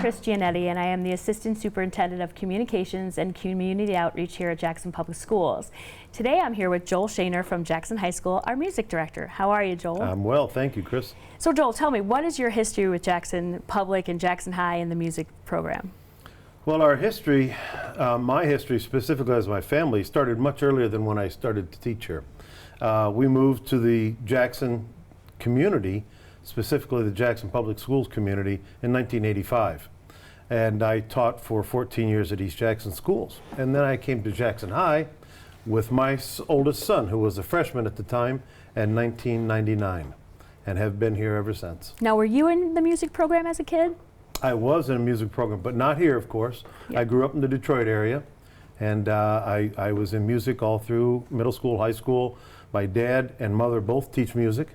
Chris Gianetti, and I am the Assistant Superintendent of Communications and Community Outreach here at Jackson Public Schools. Today I'm here with Joel Shaner from Jackson High School, our music director. How are you, Joel? I'm well, thank you, Chris. So Joel, tell me, what is your history with Jackson Public and Jackson High in the music program? Well, our history, my history specifically as my family, started much earlier than when I started to teach here. We moved to the Jackson community, specifically the Jackson Public Schools community, in 1985. And I taught for 14 years at East Jackson Schools. And then I came to Jackson High with my oldest son, who was a freshman at the time, in 1999, and have been here ever since. Now, were you in the music program as a kid? I was in a music program, but not here, of course. Yeah. I grew up in the Detroit area, and I was in music all through middle school, high school. My dad and mother both teach music,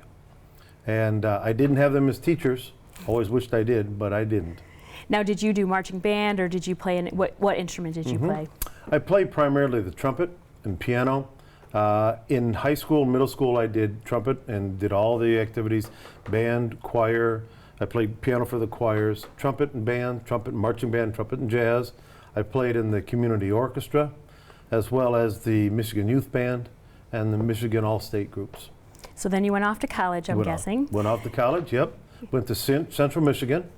and I didn't have them as teachers. Always wished I did, but I didn't. Now, did you do marching band, or did you play, what instrument did you play? I played primarily the trumpet and piano. In high school, middle school, I did trumpet and did all the activities, band, choir. I played piano for the choirs, trumpet and band, trumpet and marching band, trumpet and jazz. I played in the community orchestra, as well as the Michigan Youth Band and the Michigan All-State groups. So then you went off to college, I'm guessing. Went off to college, yep. Went to Central Michigan,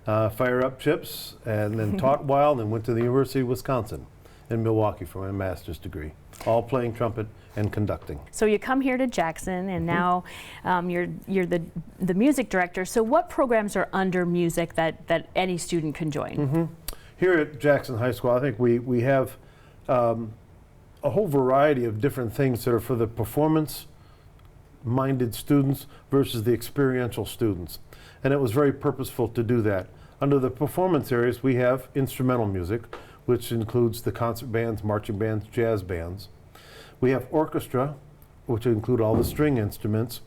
fire up chips, and then taught a while, and then went to the University of Wisconsin in Milwaukee for my master's degree, all playing trumpet and conducting. So you come here to Jackson, and now you're the music director. So what programs are under music that any student can join? Here at Jackson High School, I think we have a whole variety of different things that are for the performance-minded students versus the experiential students. And it was very purposeful to do that. Under the performance areas, we have instrumental music, which includes the concert bands, marching bands, jazz bands. We have orchestra, which include all the string instruments.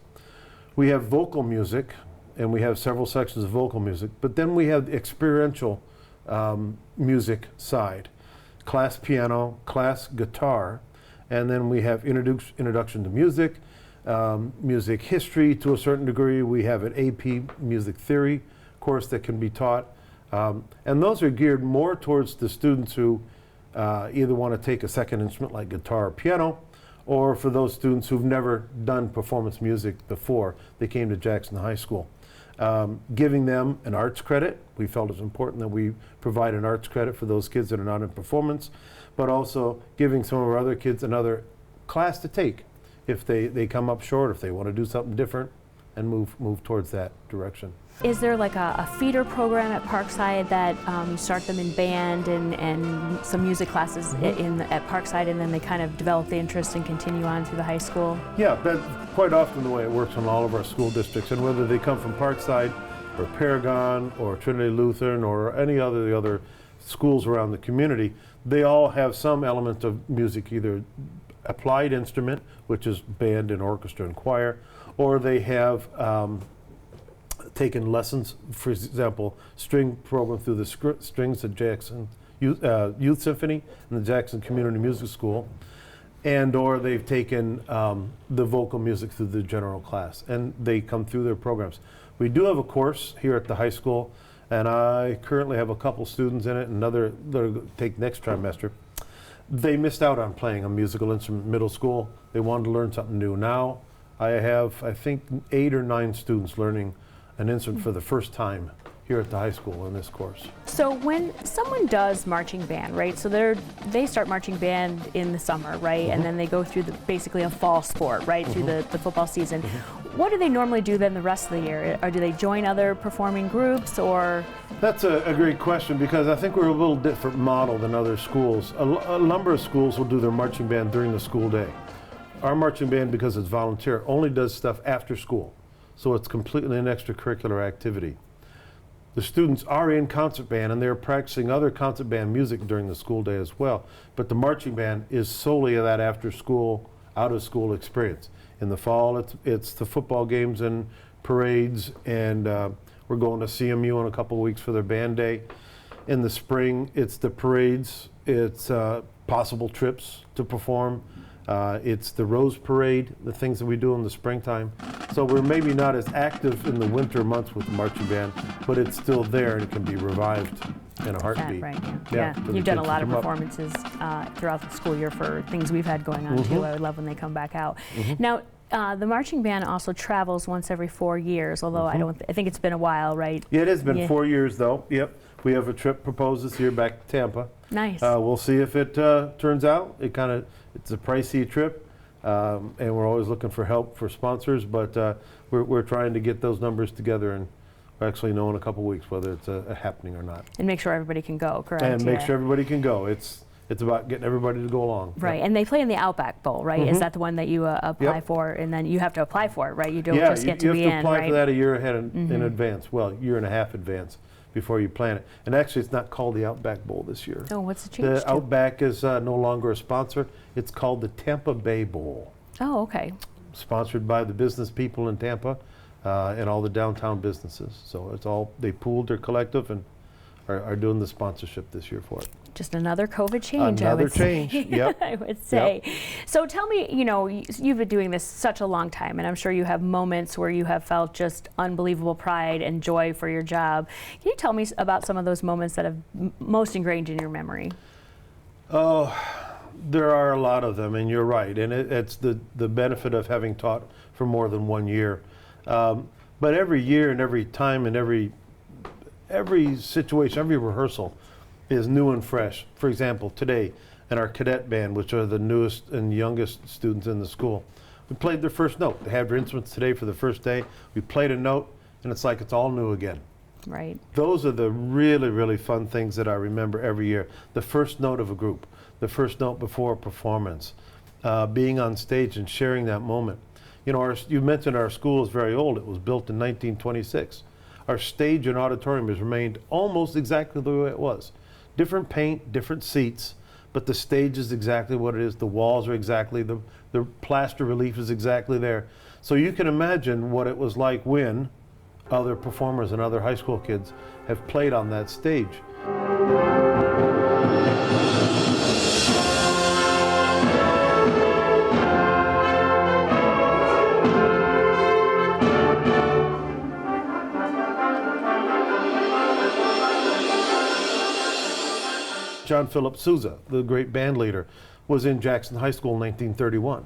We have vocal music, and we have several sections of vocal music. But then we have the experiential music side. Class piano, class guitar, and then we have introduction to music, music history to a certain degree. We have an AP music theory course that can be taught. And those are geared more towards the students who either want to take a second instrument like guitar or piano, or for those students who've never done performance music before they came to Jackson High School. Giving them an arts credit. We felt it was important that we provide an arts credit for those kids that are not in performance, but also giving some of our other kids another class to take if they come up short, if they want to do something different, and move towards that direction. Is there like a feeder program at Parkside that you start them in band and some music classes at Parkside, and then they kind of develop the interest and continue on through the high school? Yeah, that's quite often the way it works in all of our school districts, and whether they come from Parkside or Paragon or Trinity Lutheran or any of the other schools around the community, they all have some element of music, either applied instrument, which is band and orchestra and choir, or they have taken lessons, for example, string program through the strings at Jackson Youth Symphony and the Jackson Community Music School, and or they've taken the vocal music through the general class, and they come through their programs. We do have a course here at the high school, and I currently have a couple students in it, and another that'll take next trimester. They missed out on playing a musical instrument in middle school. They wanted to learn something new. Now I have, I think, 8 or 9 students learning an instrument for the first time here at the high school in this course. So when someone does marching band, right, so they start marching band in the summer, right, and then they go through basically a fall sport, right, through the football season. What do they normally do then the rest of the year? Or do they join other performing groups, or? That's a great question, because I think we're a little different model than other schools. A number of schools will do their marching band during the school day. Our marching band, because it's volunteer, only does stuff after school. So it's completely an extracurricular activity. The students are in concert band, and they're practicing other concert band music during the school day as well. But the marching band is solely that after school, out of school experience. In the fall, it's the football games and parades, and we're going to CMU in a couple of weeks for their band day. In the spring, it's the parades, it's possible trips to perform, It's the Rose Parade, the things that we do in the springtime. So we're maybe not as active in the winter months with the marching band, but it's still there and it can be revived in a heartbeat. Right, Yeah, yeah. for the You've done a kids to lot of come up. performances throughout the school year for things we've had going on too. I would love when they come back out. Now, the marching band also travels once every 4 years, although I think it's been a while, right? Yeah, it has been Yeah. 4 years though. Yep. We have a trip proposed this year back to Tampa. Nice. We'll see if it turns out. It's a pricey trip, and we're always looking for help for sponsors, but we're trying to get those numbers together, and we'll actually know in a couple weeks whether it's a happening or not. And make sure everybody can go, correct? And make Yeah. sure everybody can go. It's about getting everybody to go along. Right, Yep. and they play in the Outback Bowl, right? Is that the one that you apply Yep. for, and then you have to apply for it, right? You don't Yeah, just get you to be have to in, apply right? for that a year ahead in advance. Well, year and a half advance before you plan it. And actually, it's not called the Outback Bowl this year. Oh, what's the change The to? Outback is no longer a sponsor. It's called the Tampa Bay Bowl, Oh, okay. sponsored by the business people in Tampa and all the downtown businesses. So it's all, they pooled their collective and are doing the sponsorship this year for it. Just another COVID change, I Another would say. change, yep. I would say. So tell me, you've been doing this such a long time, and I'm sure you have moments where you have felt just unbelievable pride and joy for your job. Can you tell me about some of those moments that have most ingrained in your memory? Oh, there are a lot of them, and you're right. And it's the benefit of having taught for more than 1 year. But every year and every time and every situation, every rehearsal is new and fresh. For example, today in our cadet band, which are the newest and youngest students in the school, we played their first note. They had their instruments today for the first day. We played a note, and it's like it's all new again. Right. Those are the really, really fun things that I remember every year. The first note of a group, the first note before a performance, being on stage and sharing that moment. You mentioned our school is very old. It was built in 1926. Our stage and auditorium has remained almost exactly the way it was. Different paint, different seats, but the stage is exactly what it is. The walls are exactly, the plaster relief is exactly there. So you can imagine what it was like when other performers and other high school kids have played on that stage. John Philip Sousa, the great band leader, was in Jackson High School in 1931.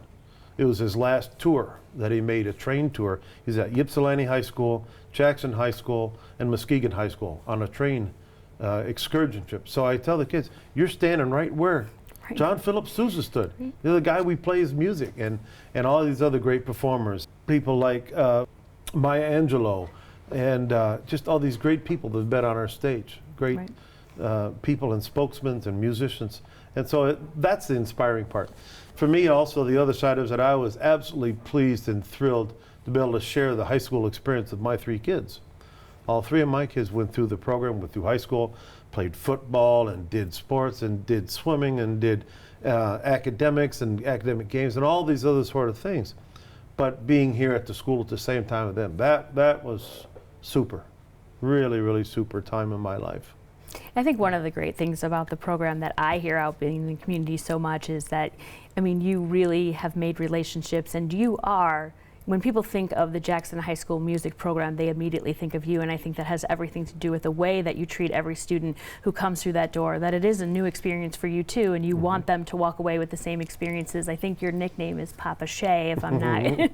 It was his last tour that he made, a train tour. He's at Ypsilanti High School, Jackson High School, and Muskegon High School on a train excursion trip. So I tell the kids, you're standing right where John Philip Sousa stood. You're the guy we play his music, and all these other great performers. People like Maya Angelou, and just all these great people that have been on our stage. Great people and spokesmen and musicians. And so that's the inspiring part. For me also, the other side is that I was absolutely pleased and thrilled to be able to share the high school experience with my 3 kids. All 3 of my kids went through the program, went through high school, played football and did sports and did swimming and did academics and academic games and all these other sort of things. But being here at the school at the same time with them, that was super. Really, really super time in my life. I think one of the great things about the program that I hear out being in the community so much is that, you really have made relationships, and you are, when people think of the Jackson High School music program, they immediately think of you, and I think that has everything to do with the way that you treat every student who comes through that door, that it is a new experience for you too, and you want them to walk away with the same experiences. I think your nickname is Papa Shay, if I'm not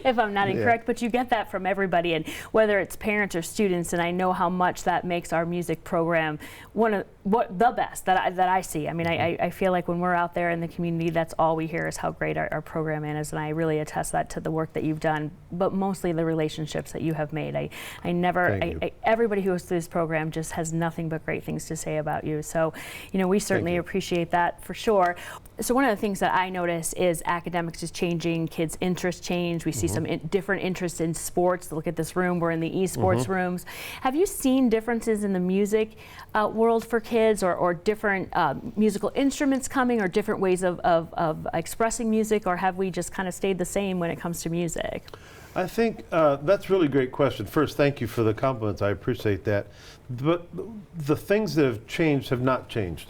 if I'm not incorrect, but you get that from everybody, and whether it's parents or students, and I know how much that makes our music program the best that I see. I feel like when we're out there in the community, that's all we hear is how great our program is, and I really attest that to the work that you've done, but mostly the relationships that you have made. Everybody who goes through this program just has nothing but great things to say about you. So, we certainly appreciate that for sure. So one of the things that I notice is academics is changing, kids' interests change. We see some different interests in sports. Look at this room, we're in the esports rooms. Have you seen differences in the music world for kids, or different musical instruments coming, or different ways of expressing music, or have we just kind of stayed the same when it comes to music? I think that's a really great question. First, thank you for the compliments. I appreciate that. But the things that have changed have not changed.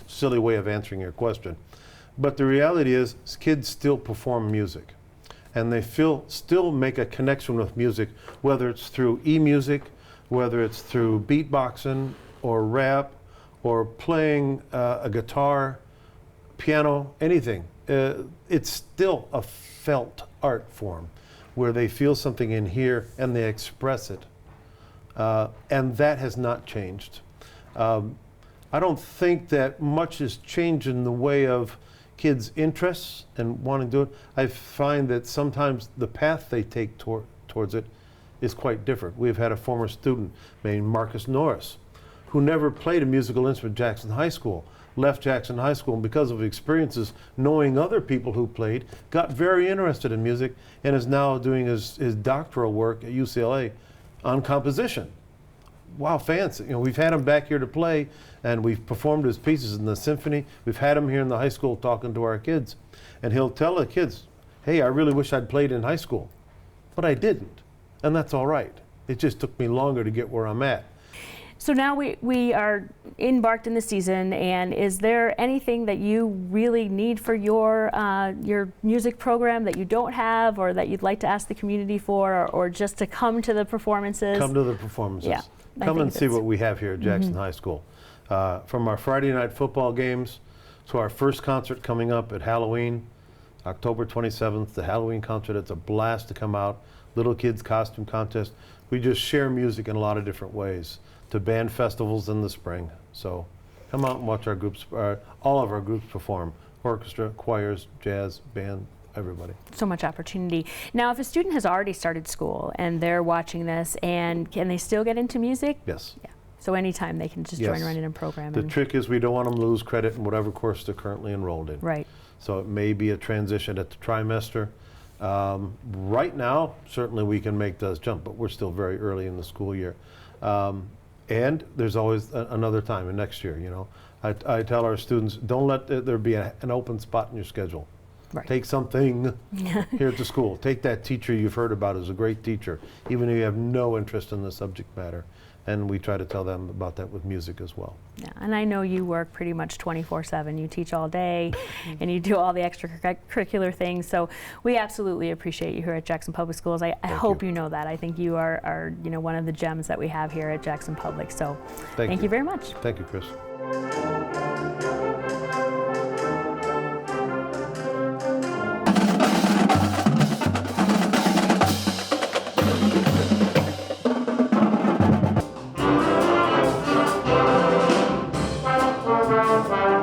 Silly way of answering your question. But the reality is, kids still perform music, and they still make a connection with music, whether it's through e-music, whether it's through beatboxing or rap or playing a guitar, piano, anything. It's still a felt art form where they feel something in here and they express it. And that has not changed. I don't think that much has changed in the way of kids' interests and wanting to do it. I find that sometimes the path they take towards it is quite different. We've had a former student named Marcus Norris who never played a musical instrument at Jackson High School, left Jackson High School, and because of experiences knowing other people who played, got very interested in music and is now doing his doctoral work at UCLA on composition. Wow, fancy. You know, we've had him back here to play, and we've performed his pieces in the symphony. We've had him here in the high school talking to our kids. And he'll tell the kids, hey, I really wish I'd played in high school, but I didn't. And that's all right. It just took me longer to get where I'm at. So now we are embarked in the season, and is there anything that you really need for your music program that you don't have, or that you'd like to ask the community for, or just to come to the performances? Come to the performances. Yeah, Come and see what we have here at Jackson High School. From our Friday night football games to our first concert coming up at Halloween, October 27th, the Halloween concert. It's a blast to come out. Little kids costume contest. We just share music in a lot of different ways, to band festivals in the spring. So come out and watch our groups, all of our groups perform. Orchestra, choirs, jazz, band, everybody. So much opportunity. Now, if a student has already started school and they're watching this, and can they still get into music? Yes. Yeah. So anytime they can just join right in a program. The trick is we don't want them to lose credit in whatever course they're currently enrolled in. Right. So it may be a transition at the trimester. Right now, certainly we can make those jump, but we're still very early in the school year. And there's always another time, and next year, you know. I tell our students, don't let there be an open spot in your schedule. Right. Take something here at the school. Take that teacher you've heard about as a great teacher, even if you have no interest in the subject matter. And we try to tell them about that with music as well. Yeah, and I know you work pretty much 24/7. You teach all day, and you do all the extracurricular things. So we absolutely appreciate you here at Jackson Public Schools. I hope you know that. I think you are one of the gems that we have here at Jackson Public. So thank you very much. Thank you, Chris. Bye.